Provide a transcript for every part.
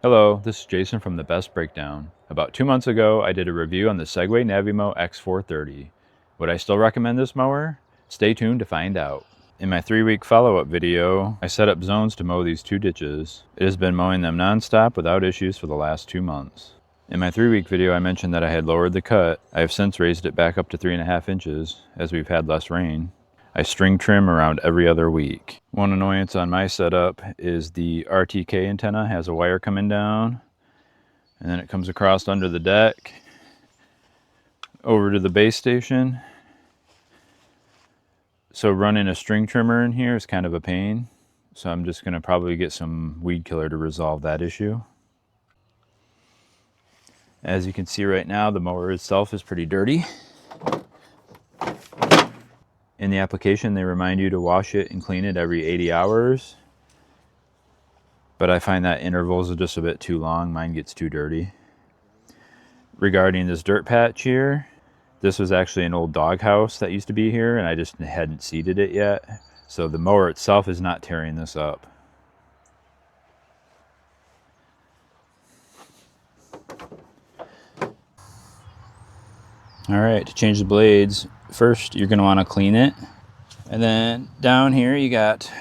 Hello, this is Jason from The Best Breakdown. About 2 months ago, I did a review on the Segway Navimow X430. Would I still recommend this mower? Stay tuned to find out. In my 3-week follow-up video, I set up zones to mow these 2 ditches. It has been mowing them non-stop without issues for the last 2 months. In my 3-week video, I mentioned that I had lowered the cut. I have since raised it back up to 3.5 inches, as we've had less rain. I string trim around every other week. One annoyance on my setup is the RTK antenna has a wire coming down, and then it comes across under the deck over to the base station. So running a string trimmer in here is kind of a pain. So I'm just going to probably get some weed killer to resolve that issue. As you can see right now, the mower itself is pretty dirty. In the application, they remind you to wash it and clean it every 80 hours. But I find that intervals are just a bit too long. Mine gets too dirty. Regarding this dirt patch here, this was actually an old doghouse that used to be here, and I just hadn't seeded it yet. So the mower itself is not tearing this up. All right, to change the blades, first you're going to want to clean it. And then down here you got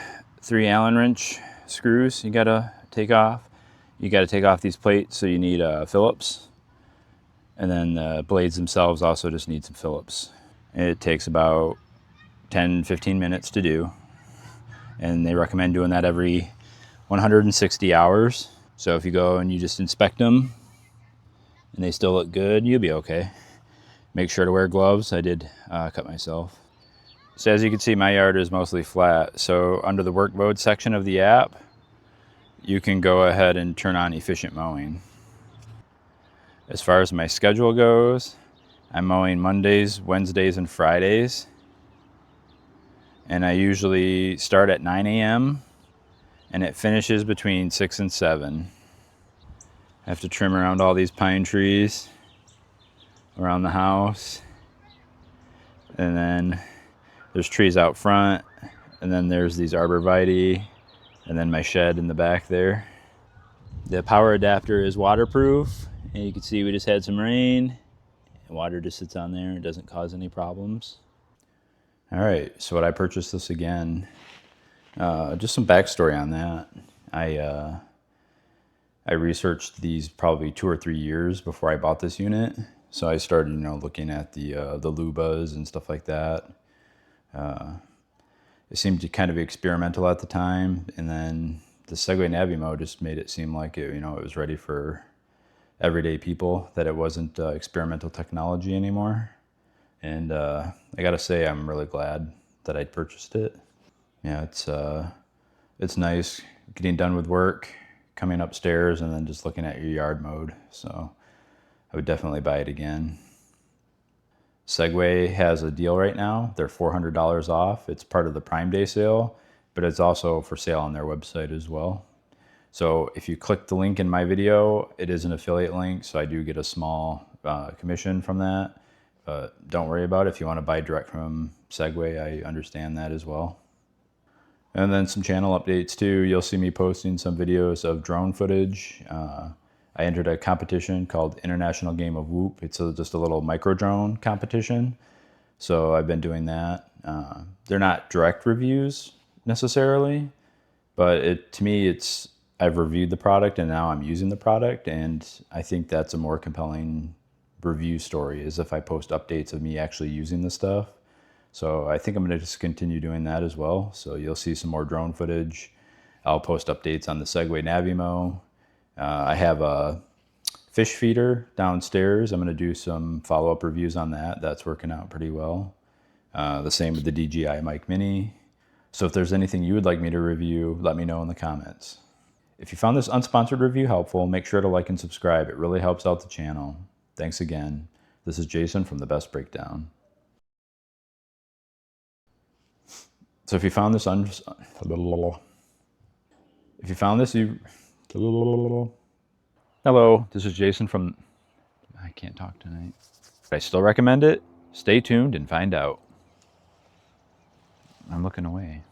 3 Allen wrench screws you got to take off. You got to take off these plates, so you need Phillips. And then the blades themselves also just need some Phillips. It takes about 10-15 minutes to do. And they recommend doing that every 160 hours. So if you go and you just inspect them and they still look good, you'll be okay. Make sure to wear gloves. I did cut myself. So as you can see, my yard is mostly flat. So under the work mode section of the app, you can go ahead and turn on efficient mowing. As far as my schedule goes, I'm mowing Mondays, Wednesdays, and Fridays. And I usually start at 9 a.m. and it finishes between 6 and 7. I have to trim around all these pine trees around the house, and then there's trees out front, and then there's these arborvitae, and then my shed in the back there. The power adapter is waterproof, and you can see we just had some rain. Water just sits on there, it doesn't cause any problems. All right, so when I purchased this again, just some backstory on that. I researched these probably 2 or 3 years before I bought this unit. So I started, looking at the lubas and stuff like that. It seemed to kind of be experimental at the time, and then the Segway Navimow just made it seem like it, it was ready for everyday people. That it wasn't experimental technology anymore. And I gotta say, I'm really glad that I purchased it. Yeah, it's nice getting done with work, coming upstairs, and then just looking at your yard mode. So I would definitely buy it again. Segway has a deal right now. They're $400 off. It's part of the Prime Day sale, but it's also for sale on their website as well. So if you click the link in my video, it is an affiliate link, so I do get a small commission from that. But don't worry about it. If you want to buy direct from Segway, I understand that as well. And then some channel updates too. You'll see me posting some videos of drone footage. I entered a competition called International Game of Whoop. It's just a little micro drone competition. So I've been doing that. They're not direct reviews necessarily, but to me, I've reviewed the product and now I'm using the product. And I think that's a more compelling review story, is if I post updates of me actually using the stuff. So I think I'm going to just continue doing that as well. So you'll see some more drone footage. I'll post updates on the Segway Navimow. I have a fish feeder downstairs. I'm going to do some follow-up reviews on that. That's working out pretty well. The same with the DJI Mic Mini. So if there's anything you would like me to review, let me know in the comments. If you found this unsponsored review helpful, make sure to like and subscribe. It really helps out the channel. Thanks again. This is Jason from The Best Breakdown. So if you found this Hello, this is Jason from... I can't talk tonight. I still recommend it. Stay tuned and find out. I'm looking away.